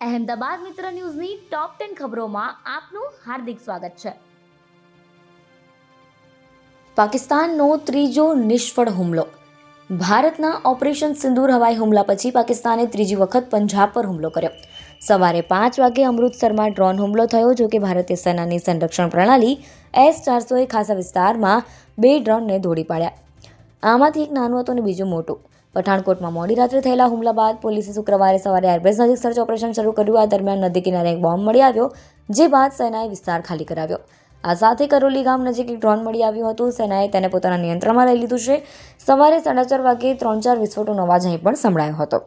અહેમદાબાદ મિત્ર ન્યૂઝની ટોપ 10 ખબરોમાં આપનું હાર્દિક સ્વાગત છે. પાકિસ્તાનનો ત્રીજો નિષ્ફળ હુમલો. ભારતના ઓપરેશન સિંદૂર હવાઈ હુમલા પછી પાકિસ્તાને ત્રીજી વખત પંજાબ પર હુમલો કર્યો. સવારે 5 વાગે અમૃતસરમાં ડ્રોન હુમલો થયો, જો કે ભારતીય સેનાની સંરક્ષણ પ્રણાલી S-400એ ખાસા વિસ્તારમાં 2 ડ્રોનને ધોળી પાડ્યા. આમાંથી એક નાનું હતું અને બીજું મોટું. પઠાણકોટમાં મોડી રાત્રે થયેલા હુમલા બાદ પોલીસે શુક્રવારે સવારે એરબેઝ નજીક સર્ચ ઓપરેશન શરૂ કર્યું. આ દરમિયાન નદી કિનારે એક બોમ્બ મળી આવ્યો, જે બાદ સેનાએ વિસ્તાર ખાલી કરાવ્યો. આ સાથે કરોલી ગામ નજીક એક ડ્રોન મળી આવ્યું હતું. સેનાએ તેને પોતાના નિયંત્રણમાં લઈ લીધું છે. સવારે 4:30 વાગે 3-4 વિસ્ફોટોનો અવાજ અહીં પણ સંભળાયો હતો.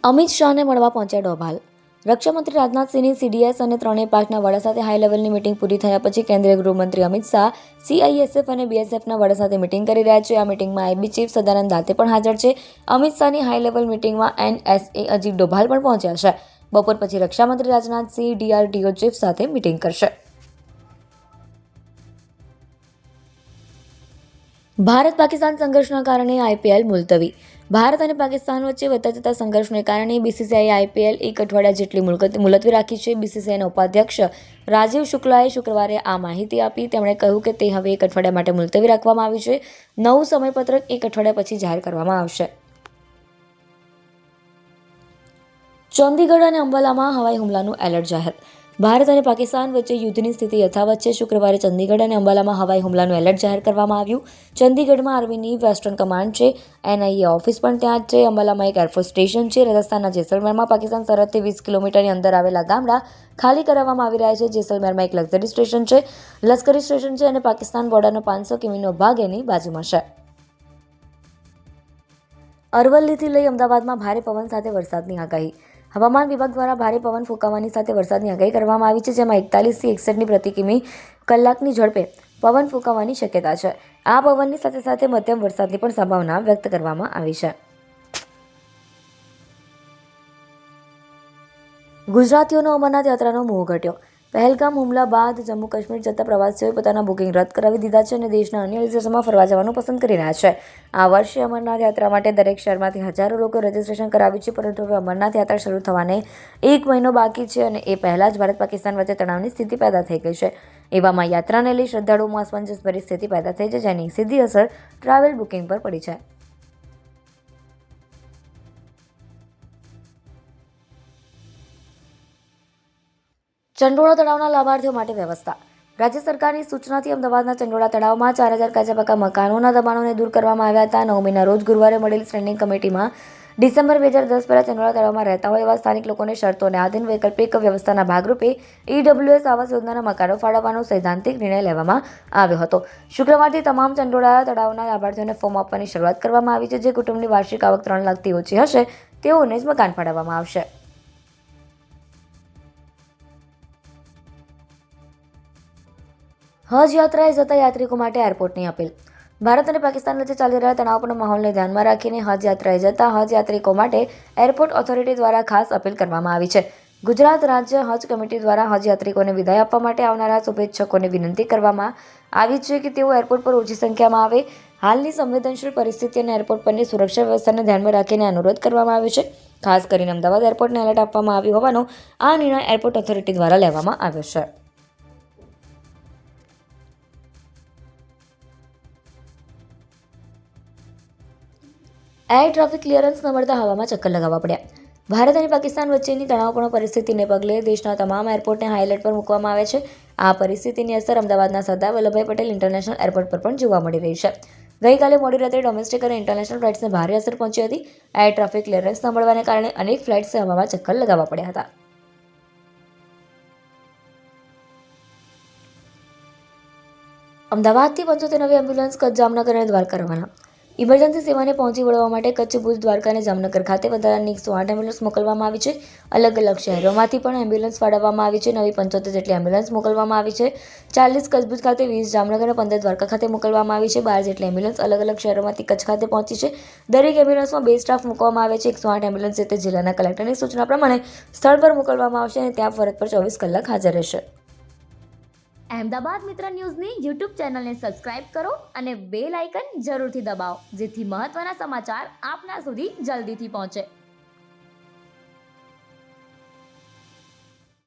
અમિત શાહને મળવા પહોંચ્યા ડોભાલ. રક્ષામંત્રી રાજનાથસિંહની CDS અને 3-5ના વડા સાથે હાઈ લેવલની મીટિંગ પૂરી થયા પછી કેન્દ્રીય ગૃહમંત્રી અમિત શાહ CISF અને BSFના વડા સાથે મીટિંગ કરી રહ્યા છે. આ મીટિંગમાં IB ચીફ સદાનંદ દાતે પણ હાજર છે. અમિત શાહની હાઈ લેવલ મીટિંગમાં NSA અજીત ડોભાલ પણ પહોંચ્યા છે. બપોર પછી રક્ષામંત્રી રાજનાથસિંહ DRDO ચીફ સાથે મીટિંગ કરશે. ભારત પાકિસ્તાન સંઘર્ષના કારણે IPL મુલતવી. ભારત અને પાકિસ્તાન વચ્ચે વધતા જતા સંઘર્ષને કારણે BCCIએ IPL એક અઠવાડિયા જેટલી મુલતવી રાખી છે. BCCIના ઉપાધ્યક્ષ રાજીવ શુક્લાએ શુક્રવારે આ માહિતી આપી. તેમણે કહ્યું કે તે હવે એક અઠવાડિયા માટે મુલતવી રાખવામાં આવ્યું છે. નવું સમયપત્રક એક અઠવાડિયા પછી જાહેર કરવામાં આવશે. ચંદીગઢ અને અંબાલામાં હવાઈ હુમલાનું એલર્ટ જાહેર. ભારત અને પાકિસ્તાન વચ્ચે યુદ્ધની સ્થિતિ યથાવત છે. શુક્રવારે ચંદીગઢ અને અંબાલામાં હવાઈ હુમલાનું એલર્ટ જાહેર કરવામાં આવ્યું. ચંદીગઢમાં આર્મીની વેસ્ટર્ન કમાન્ડ છે. NIA ઓફિસ પણ ત્યાં જ છે. અંબાલામાં એક એરફોર્સ સ્ટેશન છે. રાજસ્થાનના જેસલમેરમાં પાકિસ્તાન સરહદથી 20 કિલોમીટરની અંદર આવેલા ગામડા ખાલી કરાવવામાં આવી રહ્યા છે. જેસલમેરમાં એક લક્ઝરી સ્ટેશન છે, લશ્કરી સ્ટેશન છે અને પાકિસ્તાન બોર્ડરનો 500 કિમીનો ભાગ એની બાજુમાં છે. અરવલ્લીથી લઈ અમદાવાદમાં ભારે પવન સાથે વરસાદની આગાહી. હવામાન વિભાગ દ્વારા ભારે પવન ફૂંકાવાની સાથે વરસાદની આગાહી કરવામાં આવી છે, જેમાં 41 થી 61 પ્રતિ કિમી કલાકની ઝડપે પવન ફૂંકાવાની શક્યતા છે. આ પવનની સાથે સાથે મધ્યમ વરસાદની પણ સંભાવના વ્યક્ત કરવામાં આવી છે. ગુજરાતીઓનો અમરનાથ યાત્રાનો મોહ ઘટ્યો. પહેલગામ હુમલા બાદ જમ્મુ કાશ્મીર જતા પ્રવાસીઓએ પોતાના બુકિંગ રદ કરાવી દીધા છે અને દેશના અન્ય હિલ સ્ટેશનમાં ફરવા જવાનું પસંદ કરી રહ્યા છે. આ વર્ષે અમરનાથ યાત્રા માટે દરેક શહેરમાંથી હજારો લોકો રજીસ્ટ્રેશન કરાવ્યું છે, પરંતુ હવે અમરનાથ યાત્રા શરૂ થવાને 1 મહિનો બાકી છે અને એ પહેલા જ ભારત પાકિસ્તાન વચ્ચે તણાવની સ્થિતિ પેદા થઈ ગઈ છે. એવામાં યાત્રાને લઈ શ્રદ્ધાળુઓમાં અસમંજસ પરિસ્થિતિ પેદા થઈ છે, જેની સીધી અસર ટ્રાવેલ બુકિંગ પર પડી છે. ચંડોળા તળાવના લાભાર્થીઓ માટે વ્યવસ્થા. રાજ્ય સરકારની સૂચનાથી અમદાવાદના ચંડોળા તળાવમાં 4000 કાચા પાકા મકાનોના દબાણોને દૂર કરવામાં આવ્યા હતા. 9 મેના રોજ ગુરુવારે મળેલી સ્ટેન્ડિંગ કમિટીમાં ડિસેમ્બર 2010 પહેલા ચંડોળા તળાવમાં રહેતા હોય એવા સ્થાનિક લોકોને શરતોને આધીન વૈકલ્પિક વ્યવસ્થાના ભાગરૂપે EWS આવાસ યોજનાના મકાનો ફાળવવાનો સૈદ્ધાંતિક નિર્ણય લેવામાં આવ્યો હતો. શુક્રવારથી તમામ ચંડોળા તળાવના લાભાર્થીઓને ફોર્મ આપવાની શરૂઆત કરવામાં આવી છે. જે કુટુંબની વાર્ષિક આવક 3 લાખથી ઓછી હશે તેઓને જ મકાન ફાળવવામાં આવશે. હજ યાત્રાએ જતા યાત્રિકો માટે એરપોર્ટની અપીલ. ભારત અને પાકિસ્તાન વચ્ચે ચાલી રહેલા તણાવપૂર્ણ માહોલને ધ્યાનમાં રાખીને હજ યાત્રાએ જતા હજ યાત્રિકો માટે એરપોર્ટ ઓથોરિટી દ્વારા ખાસ અપીલ કરવામાં આવી છે. ગુજરાત રાજ્ય હજ કમિટી દ્વારા હજ યાત્રિકોને વિદાય આપવા માટે આવનારા શુભેચ્છકોને વિનંતી કરવામાં આવી છે કે તેઓ એરપોર્ટ પર ઓછી સંખ્યામાં આવે. હાલની સંવેદનશીલ પરિસ્થિતિ અને એરપોર્ટ પરની સુરક્ષા વ્યવસ્થાને ધ્યાનમાં રાખીને અનુરોધ કરવામાં આવ્યો છે. ખાસ કરીને અમદાવાદ એરપોર્ટને એલર્ટ આપવામાં આવ્યું હોવાનો આ નિર્ણય એરપોર્ટ ઓથોરિટી દ્વારા લેવામાં આવ્યો છે. એર ટ્રાફિક ક્લિયરન્સ ન મળતા હવામાં ચક્કર લગાવવા પડ્યા. ભારત અને પાકિસ્તાન વચ્ચેની તણાવપૂર્ણ પરિસ્થિતિને પગલે દેશના તમામ એરપોર્ટને હાઈ એલર્ટ પર મૂકવામાં આવે છે. આ પરિસ્થિતિની અસર અમદાવાદના સરદાર વલ્લભભાઈ પટેલ ઇન્ટરનેશનલ એરપોર્ટ પર પણ જોવા મળી રહી છે. ગઈકાલે મોડી રાત્રે ડોમેસ્ટિક અને ઇન્ટરનેશનલ ફ્લાઇટ્સને ભારે અસર પહોંચી હતી. એર ટ્રાફિક ક્લિયરન્સ ન મળવાને કારણે અનેક ફ્લાઇટ્સે હવામાં ચક્કર લગાવવા પડ્યા હતા. અમદાવાદથી 75 નવી એમ્બ્યુલન્સ કચ્છ, જામનગર અને દ્વારકા રવાના. ઇમરજન્સી સેવાને પહોંચી વળવા માટે કચ્છ, ભુજ, દ્વારકા અને જામનગર ખાતે વધારાની 108 એમ્બ્યુલન્સ મોકલવામાં આવી છે. અલગ અલગ શહેરોમાંથી પણ એમ્બ્યુલન્સ ફાળવવામાં આવી છે. નવી 75 જેટલી એમ્બ્યુલન્સ મોકલવામાં આવી છે. 40 કચ્છ, ભુજ ખાતે, 20 જામનગર અને 15 દ્વારકા ખાતે મોકલવામાં આવી છે. 12 જેટલી એમ્બ્યુલન્સ અલગ અલગ શહેરોમાંથી કચ્છ ખાતે પહોંચી છે. દરેક એમ્બ્યુલન્સમાં 2 સ્ટાફ મૂકવામાં આવે છે. 108 એમ્બ્યુલન્સ જે તે જિલ્લાના કલેક્ટરની સૂચના પ્રમાણે સ્થળ પર મોકલવામાં આવશે અને ત્યાં ફરજ પર 24 કલાક હાજર રહેશે. અહેમદાબાદ મિત્ર ન્યૂઝની YouTube ચેનલને સબસ્ક્રાઇબ કરો અને બેલ આઇકન જરૂરથી દબાવો, જેથી મહત્વના સમાચાર આપના સુધી જલ્દીથી પહોંચે.